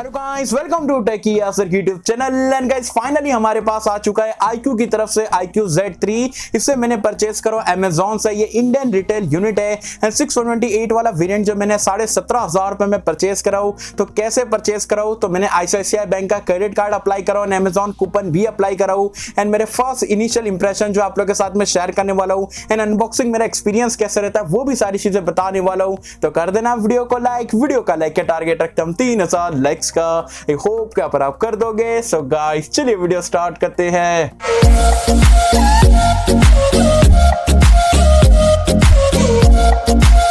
Hello guys, welcome to टेकी यासर की YouTube channel. And guys finally हमारे पास आ चुका है iQOO की तरफ से iQOO Z3। इसे मैंने परचेस करो अमेजॉन से। ये इंडियन रिटेल यूनिट है एंड 628 वाला वेरिएंट जो मैंने 17,500 रुपए में परचेस कराऊँ। तो कैसे परचेस कराऊँ, तो मैंने ICICI बैंक का क्रेडिट कार्ड अप्लाई कराऊँ एंड अमेजॉन कूपन भी अप्लाई कराऊँ। एंड मेरे फर्स्ट इनिशियल इंप्रेशन जो आप लोग के साथ में शेयर करने वाला हूँ एंड अनबॉक्सिंग मेरा एक्सपीरियंस कैसे रहता है वो भी सारी चीजें बताने वाला हूँ। तो कर देना वीडियो को लाइक। वीडियो का लाइक के टारगेट रखते हम 3,000 लाइक्स का। आई होप कि आप कर दोगे। सो गाइस चलिए वीडियो स्टार्ट करते हैं।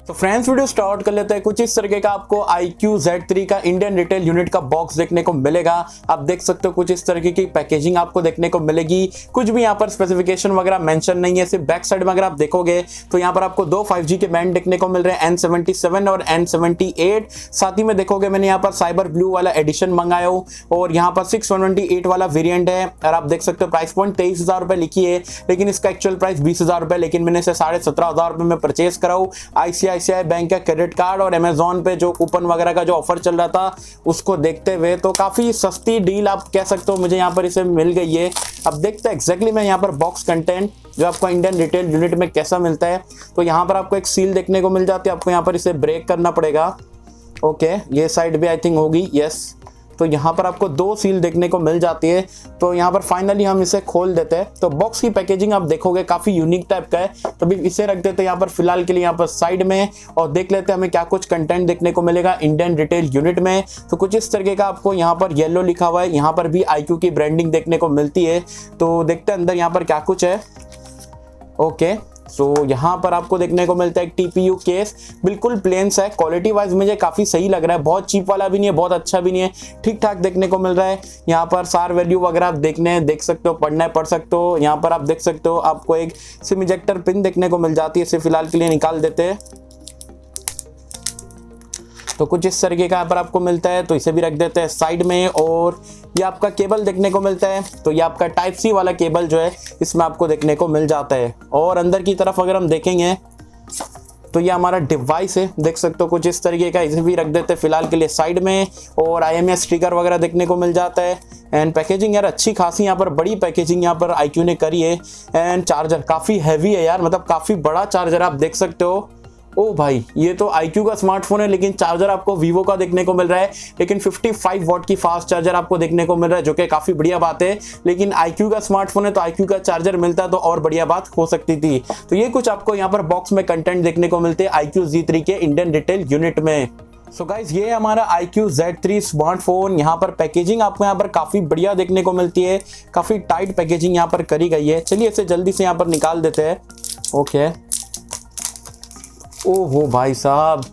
तो फ्रेंड्स वीडियो स्टार्ट कर लेते हैं। कुछ इस तरीके का आपको iQOO Z3 का इंडियन रिटेल यूनिट का बॉक्स देखने को मिलेगा। आप देख सकते हो कुछ इस तरीके की पैकेजिंग आपको देखने को मिलेगी। कुछ भी यहाँ पर स्पेसिफिकेशन वगैरह मेंशन नहीं है। सिर्फ बैक साइड में अगर आप देखोगे तो यहाँ पर आपको दो 5G के बैंड देखने को मिल रहे हैं, N77 और N78। साथ ही में देखोगे मैंने यहाँ पर साइबर ब्लू वाला एडिशन मंगाया हूँ और यहाँ पर 628 वाला वेरिएंट है। और आप देख सकते हो प्राइस पॉइंट 23,000 रुपए लिखी है, लेकिन इसका एक्चुअल प्राइस 20,000 रुपए। लेकिन मैंने इसे 17,500 रुपए में परचेस कराऊँ। ICICI बैंक का क्रेडिट कार्ड और अमेजॉन पे जो कूपन वगैरह का जो ऑफर चल रहा था उसको देखते हुए तो काफी सस्ती डील आप कह सकते हो मुझे यहाँ पर इसे मिल गई है। अब देखते हैं एग्जैक्टली मैं यहाँ पर बॉक्स कंटेंट जो आपको इंडियन रिटेल यूनिट में कैसा मिलता है। तो यहाँ पर आपको एक सील देखने को मिल जाती है। आपको यहाँ पर इसे ब्रेक करना पड़ेगा। ओके, ये साइड भी आई थिंक होगी। यस, तो यहाँ पर आपको दो सील देखने को मिल जाती है। तो यहाँ पर फाइनली हम इसे खोल देते हैं। तो बॉक्स की पैकेजिंग आप देखोगे काफी यूनिक टाइप का है। तो भी इसे रख देते हैं यहाँ पर फिलहाल के लिए यहाँ पर साइड में और देख लेते हैं हमें क्या कुछ कंटेंट देखने को मिलेगा इंडियन रिटेल यूनिट में। तो कुछ इस तरीके का आपको यहाँ पर येलो लिखा हुआ है। यहाँ पर भी iQOO की ब्रांडिंग देखने को मिलती है। तो देखते हैं अंदर यहाँ पर क्या कुछ है। ओके, सो यहाँ पर आपको देखने को मिलता है एक TPU केस, बिल्कुल प्लेन सा है। क्वालिटी वाइज मुझे काफी सही लग रहा है। बहुत चीप वाला भी नहीं है, बहुत अच्छा भी नहीं है, ठीक ठाक देखने को मिल रहा है। यहाँ पर सार वैल्यू वगैरह आप देख सकते हो, पढ़ना है पढ़ सकते हो। यहाँ पर आप देख सकते हो आपको एक सिम इजेक्टर पिन देखने को मिल जाती है। इसे फिलहाल के लिए निकाल देते हैं। तो कुछ इस तरीके का यहाँ पर आपको मिलता है। तो इसे भी रख देते हैं साइड में। और ये आपका केबल देखने को मिलता है। तो ये आपका टाइप सी वाला केबल जो है इसमें आपको देखने को मिल जाता है। और अंदर की तरफ अगर हम देखेंगे तो ये हमारा डिवाइस है, देख सकते हो कुछ इस तरीके का। इसे भी रख देते हैं फिलहाल के लिए साइड में। और IMS स्टिकर वगैरह देखने को मिल जाता है। एंड पैकेजिंग यार अच्छी खासी यहाँ पर बड़ी पैकेजिंग यहाँ पर iQOO ने करी है। एंड चार्जर काफ़ी हैवी है यार, मतलब काफ़ी बड़ा चार्जर आप देख सकते हो। ओ भाई, ये तो iQOO का स्मार्टफोन है लेकिन चार्जर आपको वीवो का देखने को मिल रहा है। लेकिन 55 वॉट की फास्ट चार्जर आपको देखने को मिल रहा है, जो कि काफी बढ़िया बात है। लेकिन iQOO का स्मार्टफोन है तो iQOO का चार्जर मिलता तो और बढ़िया बात हो सकती थी। तो ये कुछ आपको यहाँ पर बॉक्स में कंटेंट देखने को मिलते हैं iQOO Z3 के इंडियन रिटेल यूनिट में। सो गाइज ये हमारा iQOO Z3 स्मार्टफोन। यहाँ पर पैकेजिंग आपको यहाँ पर काफी बढ़िया देखने को मिलती है। काफी टाइट पैकेजिंग यहाँ पर करी गई है। चलिए इसे जल्दी से यहाँ पर निकाल देते हैं। ओके, ओहो भाई साहब,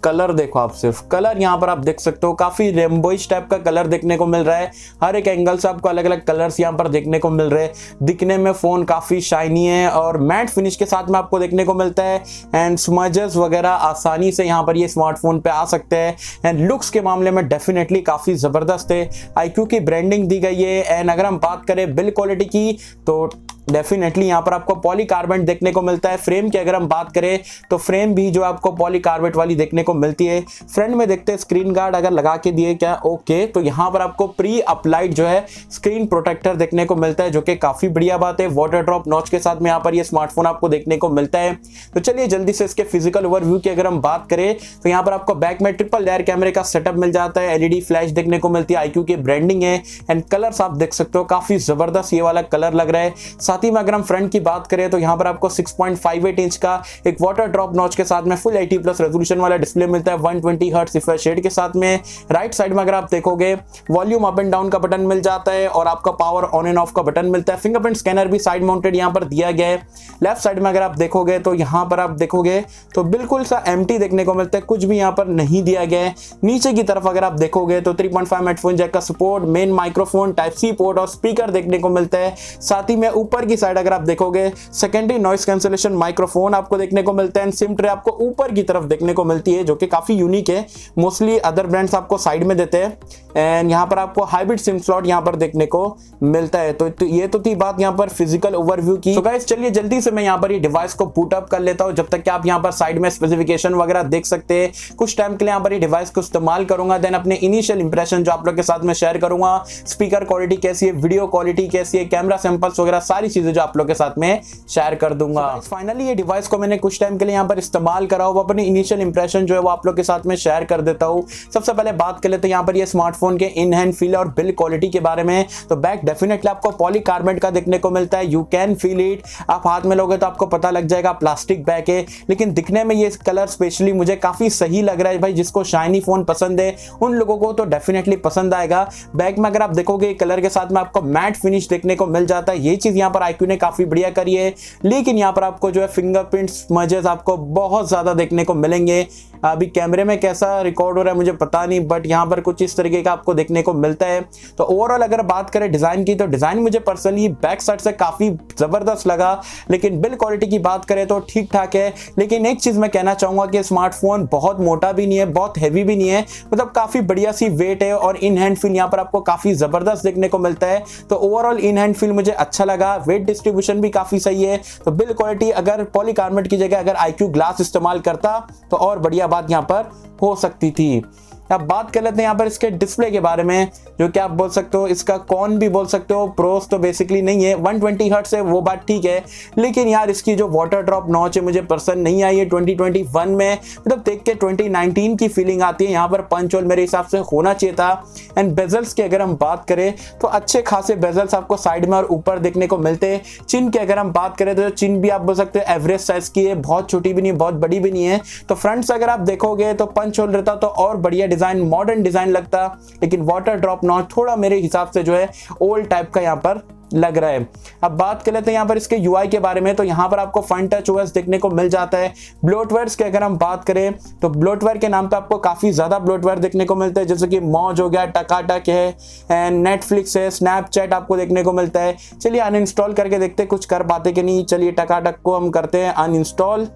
कलर देखो आप, सिर्फ कलर यहाँ पर आप देख सकते हो काफी रेनबोइश टाइप का कलर देखने को मिल रहा है। हर एक एंगल से आपको अलग अलग कलर्स यहाँ पर देखने को मिल रहे हैं। दिखने में फोन काफी शाइनी है और मैट फिनिश के साथ में आपको देखने को मिलता है। एंड स्मजेस वगैरह आसानी से यहाँ पर ये स्मार्टफोन पे आ सकते हैं। एंड लुक्स के मामले में डेफिनेटली काफी जबरदस्त है। iQOO की ब्रांडिंग दी गई है। एंड अगर हम बात करें बिल्ड क्वालिटी की तो डेफिनेटली यहाँ पर आपको पॉलीकार्बोनेट देखने को मिलता है। फ्रेम की अगर हम बात करें तो फ्रेम भी जो आपको पॉलीकार्बोनेट वाली देखने को मिलती है। फ्रंट में देखते हैं स्क्रीन गार्ड अगर लगा के दिए क्या। ओके, तो यहाँ पर आपको प्री अप्लाइड जो है स्क्रीन प्रोटेक्टर देखने को मिलता है, जो कि काफी बढ़िया बात है। वाटर ड्रॉप नॉच के साथ में यहाँ पर ये स्मार्टफोन आपको देखने को मिलता है। तो चलिए जल्दी से इसके फिजिकल ओवरव्यू की अगर हम बात करें तो यहाँ पर आपको बैक में ट्रिपल लेयर कैमरे का सेटअप मिल जाता है। LED फ्लैश देखने को मिलती है। iQOO की ब्रांडिंग है। एंड कलर्स आप देख सकते हो काफी जबरदस्त ये वाला कलर लग रहा है। साथ ही में अगर हम फ्रंट की बात करें तो यहाँ पर आपको 6.58 इंच का एक वाटर ड्रॉप नॉच के साथ में फुल 80+ रेजोल्यूशन वाला डिस्प्ले मिलता है 120 हर्ट्ज रिफ्रेश रेट के साथ में। राइट साइड में अगर आप देखोगे वॉल्यूम अप एंड डाउन का बटन मिल जाता है और आपका पावर ऑन एंड ऑफ का बटन मिलता है। फिंगरप्रिंट स्कैनर भी साइड माउंटेड यहाँ पर दिया गया है। लेफ्ट साइड में अगर आप देखोगे तो यहाँ पर आप देखोगे तो बिल्कुल सा एम्प्टी देखने को मिलता है, कुछ भी यहाँ पर नहीं दिया गया है। नीचे की तरफ अगर आप देखोगे तो 3.5 हेडफोन जैक का support, main microphone, type C port और स्पीकर देखने को मिलता है। साथ ही में ऊपर ऊपर की साइड अगर आप देखोगे सेकेंडरी नॉइस कैंसलेशन माइक्रोफोन आपको देखने को मिलता है। सिम ट्रे आपको ऊपर की तरफ देखने को मिलती है जो कि काफी यूनिक है, मोस्टली अदर ब्रांड्स आपको साइड में देते हैं। एंड यहाँ पर आपको हाइब्रिड सिम स्लॉट यहाँ पर देखने को मिलता है। तो ये तो थी बात यहाँ पर फिजिकल ओवरव्यू की। तो गाइस चलिए जल्दी से मैं यहाँ पर ये डिवाइस को बूट अप कर लेता हूँ, जब तक कि आप यहाँ पर साइड में स्पेसिफिकेशन वगैरह देख सकते हैं। कुछ टाइम के लिए यहाँ पर ये डिवाइस को इस्तेमाल करूंगा, देन अपने इनिशियल इंप्रेशन जो आप लोग के साथ में शेयर करूंगा। स्पीकर क्वालिटी कैसी है, वीडियो क्वालिटी कैसी है, कैमरा सैंपल्स वगैरह सारी चीजें जो आप लोग के साथ में शेयर कर दूंगा। फाइनली ये डिवाइस को मैंने कुछ टाइम के लिए यहाँ पर इस्तेमाल करा हुआ, अपनी इनिशियल इंप्रेशन जो है वो आप लोग के साथ में शेयर कर देता हूँ। सबसे पहले बात कर लेते हैं यहाँ पर ये स्मार्टफोन के इन हैंड फील और बिल्ड क्वालिटी के बारे में। तो बैक डेफिनेटली आपको पॉलीकार्बोनेट का देखने को मिलता है, यू कैन फील इट। आप हाथ में लोगे तो आपको पता लग जाएगा प्लास्टिक बैक है, लेकिन दिखने में ये कलर स्पेशली मुझे काफी सही लग रहा है भाई। जिसको शाइनी फोन पसंद है उन लोगों को तो डेफिनेटली पसंद आएगा। बैक में अगर आप देखोगे कलर के साथ में आपको मैट फिनिश देखने को मिल जाता है, ये चीज यहाँ पर iQOO ने काफी बढ़िया करी है। लेकिन यहाँ पर आपको जो है फिंगरप्रिंट स्मजेस आपको बहुत ज्यादा देखने को मिलेंगे। अभी कैमरे में कैसा रिकॉर्ड हो रहा है मुझे पता नहीं, बट यहाँ पर कुछ इस तरीके का आपको देखने को मिलता है। तो ओवरऑल अगर बात करें डिजाइन की, तो डिजाइन मुझे पर्सनली बैक साइड से काफी जबरदस्त लगा, लेकिन बिल्ड क्वालिटी की बात करें तो ठीक ठाक है। लेकिन एक चीज मैं कहना चाहूंगा कि स्मार्टफोन बहुत मोटा भी नहीं है, बहुत हैवी भी नहीं है, मतलब काफी बढ़िया सी वेट है और इन हैंड फील यहाँ पर आपको काफी जबरदस्त देखने को मिलता है। तो ओवरऑल इन हैंड फील मुझे अच्छा लगा, वेट डिस्ट्रीब्यूशन भी काफी सही है। तो बिल्ड क्वालिटी अगर पॉलीकार्बोनेट की जगह अगर iQOO ग्लास इस्तेमाल करता तो और बढ़िया बात यहाँ पर हो सकती थी। अब बात कर लेते हैं यहाँ पर इसके डिस्प्ले के बारे में, जो कि आप बोल सकते हो इसका कौन भी बोल सकते हो, प्रोस तो बेसिकली नहीं है। 120 हर्ट्ज है वो बात ठीक है, लेकिन यार इसकी जो वाटर ड्रॉप नॉच है मुझे पसंद नहीं आई है 2021 में। मतलब देख के 2019 की फीलिंग आती है। यहाँ पर पंच होल मेरे हिसाब से होना चाहिए था। एंड बेजल्स की अगर हम बात करें तो अच्छे खासे बेजल्स आपको साइड में और ऊपर देखने को मिलते हैं। चिन की अगर हम बात करें तो चिन भी आप बोल सकते हो एवरेज साइज की है, बहुत छोटी भी नहीं बहुत बड़ी भी नहीं है। तो फ्रंट से अगर आप देखोगे तो पंच होल रहता तो और बढ़िया डिजाइन, मॉडर्न डिजाइन लगता, लेकिन वाटर ड्रॉप नॉच थोड़ा मेरे हिसाब से जो है ओल्ड टाइप का यहाँ पर लग रहा है। अब बात कर लेते हैं यहाँ पर इसके यूआई के बारे में। तो यहाँ पर आपको फन टच ओएस देखने को मिल जाता है। ब्लोटवेयर्स की अगर हम बात करें तो ब्लोटवेयर के नाम पे आपको काफी ज्यादा ब्लोटवेयर देखने को मिलता है, जैसे कि मौज हो गया, टकाटक है, एंड नेटफ्लिक्स है, स्नैपचैट आपको देखने को मिलता है। चलिए अनइंस्टॉल करके देखते कुछ कर पाते कि नहीं। चलिए टकाटक को हम करते हैं अनइंस्टॉल।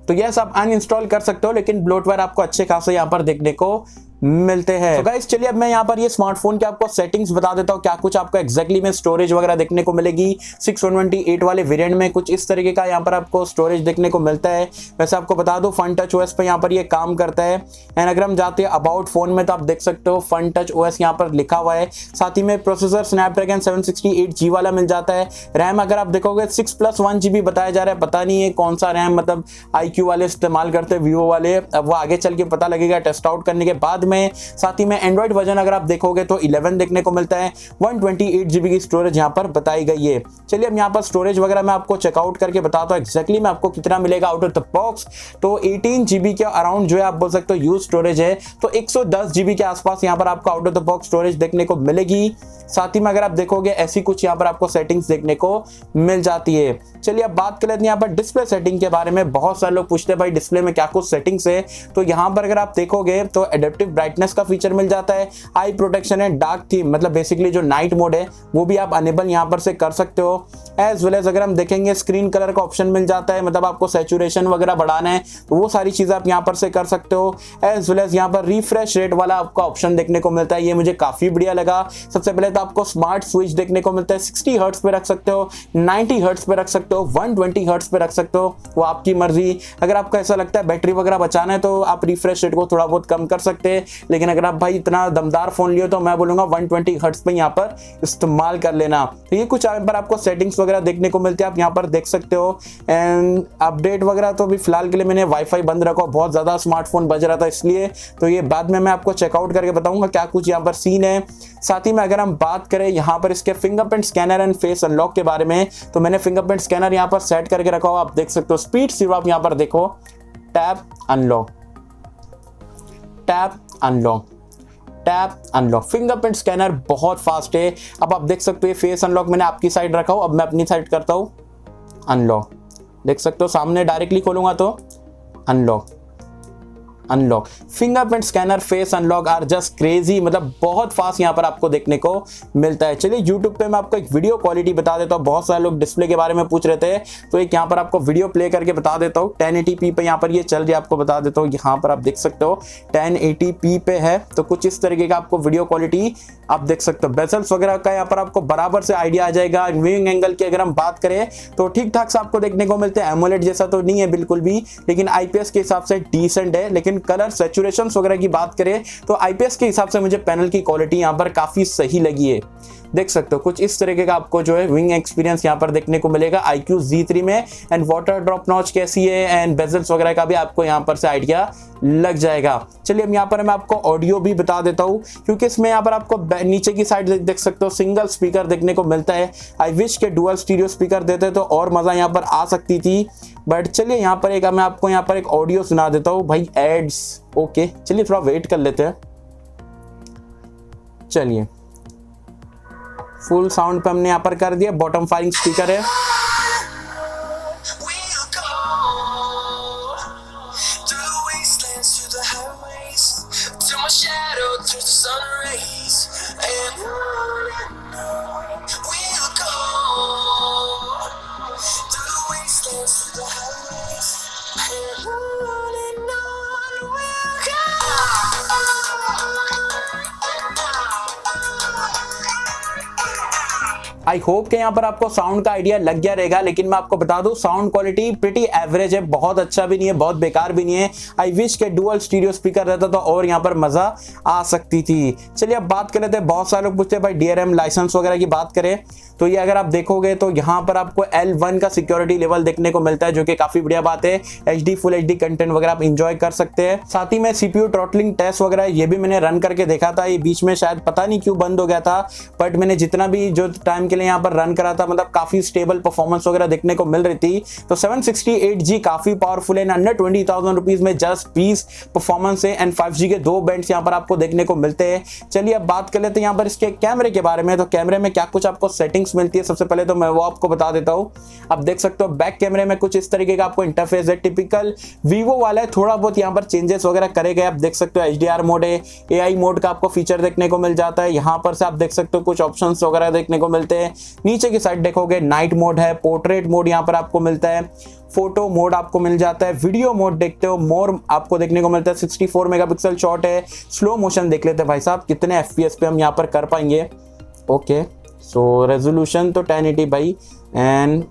तो यस आप अनइंस्टॉल कर सकते हो, लेकिन ब्लोटवेयर आपको अच्छे खासे यहाँ पर देखने को मिलते हैं। तो गाइस चलिए अब मैं यहाँ पर ये स्मार्टफोन के आपको सेटिंग्स बता देता हूँ, क्या कुछ आपको एक्जैक्टली में स्टोरेज वगैरह देखने को मिलेगी। 628 वाले वेरिएंट में कुछ इस तरीके का यहाँ पर आपको स्टोरेज देखने को मिलता है। वैसे आपको बता दो फन टच ओएस पे यहाँ पर ये काम करता है। एंड अगर हम जाते हैं अबाउट फोन में तो आप देख सकते हो फन टच ओएस यहाँ पर लिखा हुआ है। साथ ही में प्रोसेसर स्नैपड्रैगन 768G वाला मिल जाता है। रैम अगर आप देखोगे 6+1 GB बताया जा रहा है, पता नहीं है कौन सा रैम मतलब iQOO वाले इस्तेमाल करते हैं, वीवो वाले, अब वो आगे चल के पता लगेगा टेस्ट आउट करने के बाद में। साथ ही में एंड्रॉइड वर्जन अगर आप देखोगे तो 11 देखने को मिलता है। 128 GB की स्टोरेज यहाँ पर बताई गई है। चलिए अब यहाँ पर स्टोरेज वगैरह मैं आपको चेकआउट करके बताता हूँ एक्जैक्टली में आपको कितना मिलेगा आउट ऑफ द बॉक्स। तो 18 GB के अराउंड जो है आप बोल सकते हो यूज स्टोरेज है। तो 110 GB के आसपास यहाँ पर आपको out of the box storage देखने को मिलेगी। साथ ही में अगर आप देखोगे ऐसी कुछ यहाँ पर आपको सेटिंग्स देखने को मिल जाती है। चलिए अब बात कर लेते हैं यहाँ पर डिस्प्ले सेटिंग के बारे में। बहुत सारे लोग पूछते हैं भाई डिस्प्ले में क्या कुछ सेटिंग्स है। तो यहाँ पर अगर आप देखोगे तो एडेप्टिव ब्राइटनेस का फीचर मिल जाता है। आई प्रोटेक्शन है, डार्क थीम मतलब बेसिकली जो नाइट मोड है वो भी आप अनेबल यहाँ पर से कर सकते हो। एज वेल एज अगर हम देखेंगे स्क्रीन कलर का ऑप्शन मिल जाता है, मतलब आपको सैचुरेशन वगैरह बढ़ाना है तो वो सारी चीजें आप यहाँ पर से कर सकते हो। एज वेल एज यहाँ पर रिफ्रेश रेट वाला आपका ऑप्शन देखने को मिलता है, ये मुझे काफी बढ़िया लगा। सबसे पहले तो आपको स्मार्ट स्विच देखने को मिलता है। 60 हर्ट्ज पे रख सकते हो, 90 हर्ट्ज पे रख सकते हो, 120 हर्ट्ज पे रख सकते हो, वो आपकी मर्जी। अगर आपको ऐसा लगता है बैटरी वगैरह बचाना है तो आप रिफ्रेश रेट को थोड़ा बहुत कम कर सकते हैं। लेकिन अगर आप भाई इतना दमदार फोन लियो तो मैं बोलूंगा 120 हर्ट्ज पे यहाँ पर इस्तेमाल कर लेना। तो ये कुछ यहाँ पर आपको सेटिंग्स वगैरह देखने को मिलती है, आप यहाँ पर देख सकते हो। एंड अपडेट वगैरह तो अभी फिलहाल के लिए मैंने वाईफाई बंद रखा, बहुत ज्यादा स्मार्टफोन बज रहा था इसलिए, तो ये बाद में मैं आपको चेकआउट करके बताऊंगा क्या कुछ यहाँ पर सीन है। साथ ही में अगर हम बात करें यहाँ पर इसके fingerprint scanner and face unlock के बारे में, तो मैंने फिंगरप्रिंट स्कैनर यहाँ पर सेट करके रखा हो, आप देख सकते हो। स्पीड सिर्फ आप यहाँ पर देखो, tap unlock, tap unlock, tap unlock. Fingerprint scanner बहुत फास्ट है। अब आप देख सकते हो फेस अनलॉक मैंने आपकी साइड रखा हो, अब मैं अपनी साइड करता हूँ अनलॉक, देख सकते हो। सामने डायरेक्टली खोलूंगा तो unlock, unlock, fingerprint scanner, face unlock are just crazy, मतलब बहुत फास्ट यहाँ पर आपको देखने को मिलता है। चलिए यूट्यूब पे मैं आपको एक वीडियो क्वालिटी बता देता हूँ, बहुत सारे लोग डिस्प्ले के बारे में पूछ रहे थे, तो एक यहाँ पर आपको वीडियो प्ले करके बता देता हूँ। 1080p पे यहाँ पर ये चल रही है, आपको बता देता हूँ, यहाँ पर आप देख सकते हो 1080p पे है। तो कुछ इस तरीके का आपको वीडियो क्वालिटी आप देख सकते हो। बेजल्स वगैरह का यहाँ पर आपको बराबर से आइडिया आ जाएगा। व्यूइंग एंगल की अगर हम बात करें तो ठीक ठाक से आपको देखने को मिलते हैं। एमोलेड जैसा तो नहीं है बिल्कुल भी, लेकिन आईपीएस के हिसाब से डिसेंट है। लेकिन कलर सैचुरेशन वगैरह की बात करें तो आईपीएस के हिसाब से मुझे पैनल की क्वालिटी यहाँ पर काफी सही लगी है। देख सकते हो कुछ इस तरीके का आपको जो है विंग एक्सपीरियंस यहाँ पर देखने को मिलेगा iQOO Z3 में। एंड वाटर ड्रॉप नॉच कैसी है एंड बेजल्स वगैरह का भी आपको यहाँ पर से आइडिया लग जाएगा। चलिए अब यहाँ पर मैं आपको ऑडियो भी बता देता हूँ, क्योंकि इसमें यहाँ पर आपको नीचे की साइड देख सकते हो सिंगल स्पीकर देखने को मिलता है। आई विश के डुअल स्टीरियो स्पीकर देते तो और मजा यहाँ पर आ सकती थी, बट चलिए यहाँ पर एक मैं आपको यहाँ पर एक ऑडियो सुना देता हूँ भाई। एड्स ओके, चलिए थोड़ा वेट कर लेते हैं। चलिए फुल साउंड पे हमने यहाँ पर कर दिया, बॉटम फायरिंग स्पीकर है। आई होप के यहाँ पर आपको साउंड का आइडिया लग गया रहेगा, लेकिन मैं आपको बता दूं साउंड क्वालिटी प्रीटी एवरेज है, बहुत अच्छा भी नहीं है, बहुत बेकार भी नहीं है। आई विश के डुअल स्टीरियो स्पीकर रहता तो और यहाँ पर मजा आ सकती थी। चलिए अब बात कर लेते हैं, बहुत सारे लोग पूछते हैं भाई DRM लाइसेंस वगैरह की बात करें तो ये अगर आप देखोगे तो यहाँ पर आपको L1 का सिक्योरिटी लेवल देखने को मिलता है, जो कि काफी बढ़िया बात है। HD फुल HD कंटेंट वगैरह आप इंजॉय कर सकते हैं। साथ ही में CPU थ्रॉटलिंग टेस्ट वगैरह ये भी मैंने रन करके देखा था, ये बीच में शायद पता नहीं क्यों बंद हो गया था, बट मैंने जितना भी जो टाइम के लिए यहाँ पर रन करा था मतलब काफी स्टेबल परफॉर्मेंस वगैरह देखने को मिल रही थी। तो 768G काफी पावरफुल है, अंडर 20,000 रुपीज में जस्ट 20 परफॉर्मेंस है एंड 5G के 2 बैंड्स यहाँ पर आपको देखने को मिलते हैं। चलिए अब बात कर लेते हैं यहाँ पर इसके कैमरे के बारे में। तो कैमरे में क्या कुछ आपको सेटिंग्स मिलती है, सबसे पहले तो मैं वो आपको बता देता हूँ। आप देख सकते हो बैक कैमरे में कुछ इस तरीके का आपको इंटरफेस है, टिपिकल वीवो वाला है, थोड़ा बहुत यहाँ पर चेंजेस वगैरह करे गए। आप देख सकते हो HDR मोड है, AI मोड का आपको फीचर देखने को मिल जाता है। यहाँ पर से आप देख सकते हो कुछ ऑप्शंस वगैरह देखने को मिलते हैं। नीचे की साइड देखोगे नाइट मोड है, पोर्ट्रेट मोड यहाँ पर आपको मिलता है, फोटो मोड आपको मिल जाता है, वीडियो मोड देखते हो मोर आपको देखने को मिलता है, 64 मेगापिक्सल शॉट है। स्लो मोशन देख लेते हैं भाई साहब कितने FPS पे हम यहाँ पर कर पाएंगे। ओके सो रेजोल्यूशन तो 1080 भाई एंड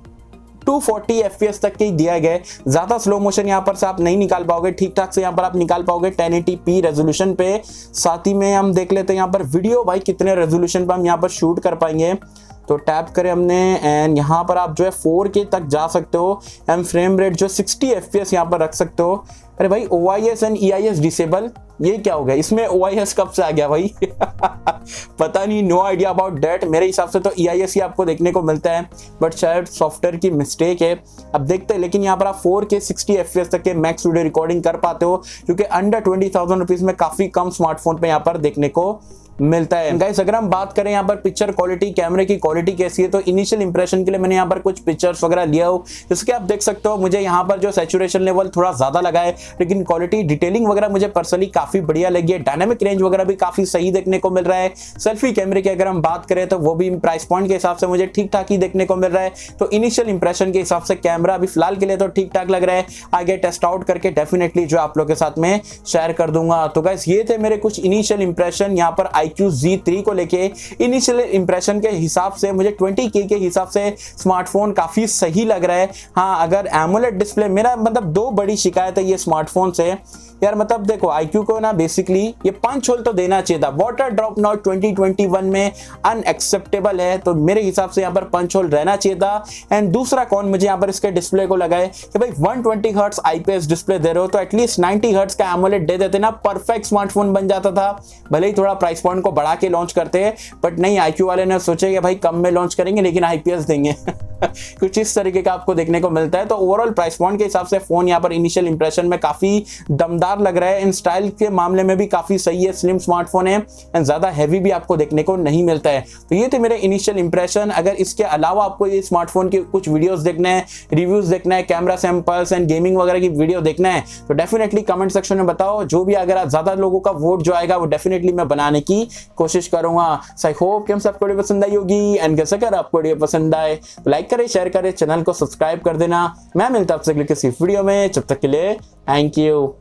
240 FPS तक के ही दिया गया है। ज्यादा स्लो मोशन यहाँ पर से आप नहीं निकाल पाओगे, ठीक ठाक से यहाँ पर आप निकाल पाओगे 1080p रेजोल्यूशन पे। साथ ही में हम देख लेते हैं यहाँ पर वीडियो भाई कितने रेजोल्यूशन पे हम यहाँ पर शूट कर पाएंगे। तो टैप करें हमने एंड यहाँ पर आप जो है 4K तक जा सकते हो एंड फ्रेम रेट जो 60 FPS यहाँ पर रख सकते हो। अरे भाई OIS एंड EIS डिसेबल, ये क्या हो गया, इसमें OIS कब से आ गया भाई पता नहीं, नो आइडिया अबाउट दैट। मेरे हिसाब से तो EIS ही आपको देखने को मिलता है, बट शायद सॉफ्टवेयर की मिस्टेक है, अब देखते हैं। लेकिन यहाँ पर आप 4K 60 FPS तक के मैक्स वीडियो रिकॉर्डिंग कर पाते हो, क्योंकि अंडर 20,000 रुपीज में काफी कम स्मार्टफोन पे यहाँ पर देखने को मिलता है। गाइस अगर हम बात करें यहाँ पर पिक्चर क्वालिटी, कैमरे की क्वालिटी कैसी है, तो इनिशियल इंप्रेशन के लिए मैंने यहाँ पर कुछ पिक्चर्स वगैरह लिया हो, जिसके आप देख सकते हो मुझे यहाँ पर जो सैचुरेशन लेवल थोड़ा ज्यादा लगा है, लेकिन क्वालिटी डिटेलिंग वगैरह मुझे पर्सनली काफी बढ़िया लगी है। डायनामिक रेंज वगैरह भी काफी सही देखने को मिल रहा है। सेल्फी कैमरे की अगर हम बात करें तो वो भी प्राइस पॉइंट के हिसाब से मुझे ठीक ठाक ही देखने को मिल रहा है। तो इनिशियल इंप्रेशन के हिसाब से कैमरा अभी फिलहाल के लिए तो ठीक ठाक लग रहा है, आगे टेस्ट आउट करके डेफिनेटली जो आप लोग के साथ में शेयर कर दूंगा। तो गाइस ये थे मेरे कुछ इनिशियल इंप्रेशन यहाँ पर iQOO Z3 को लेके। इनिशियल इंप्रेशन के हिसाब से मुझे 20K के हिसाब से स्मार्टफोन काफी सही लग रहा है। हाँ अगर एमोलेड डिस्प्ले, मेरा मतलब 2 बड़ी शिकायत है ये स्मार्टफोन से यार, मतलब देखो iQOO को ना बेसिकली ये 5 होल तो देना चाहिए था। वाटर ड्रॉप नॉट 2021 में अनएक्सेप्टेबल है, तो मेरे हिसाब से यहाँ पर 5 होल रहना चाहिए था। एंड दूसरा कौन मुझे यहाँ पर इसके डिस्प्ले को लगा है कि भाई 120 हर्ट्ज IPS डिस्प्ले दे रहे हो तो एटलीस्ट 90 हर्ट्ज का एमोलेड दे देते ना, परफेक्ट स्मार्टफोन बन जाता था। भले ही थोड़ा प्राइस पॉइंट को बढ़ा के लॉन्च करते हैं, बट नहीं, iQOO वाले ने सोचे कि भाई कम में लॉन्च करेंगे लेकिन IPS देंगे कुछ इस तरीके का आपको देखने को मिलता है। तो ओवरऑल प्राइस पॉइंट के हिसाब से फोन यहाँ पर इनिशियल इंप्रेशन में काफी दमदार शानदार लग रहा है। इन स्टाइल के मामले में भी काफी सही है, स्लिम स्मार्टफोन है एंड ज्यादा हैवी भी आपको देखने को नहीं मिलता है। तो ये थे मेरे इनिशियल इंप्रेशन। अगर इसके अलावा आपको ये स्मार्टफोन के कुछ वीडियोस देखने हैं, रिव्यूज देखना है, कैमरा सैंपल्स एंड गेमिंग वगैरह की वीडियो देखना है तो डेफिनेटली कमेंट सेक्शन में बताओ। जो भी अगर ज्यादा लोगों का वोट जो आएगा वो डेफिनेटली मैं बनाने की कोशिश करूंगा। सो आई होप कि हम सबको वीडियो पसंद आई होगी एंड कैसे अगर आपको वीडियो पसंद आए तो लाइक करें, शेयर करें, चैनल को सब्सक्राइब कर देना। मैं मिलता हूं आपसे किसी वीडियो में, जब तक के लिए थैंक यू।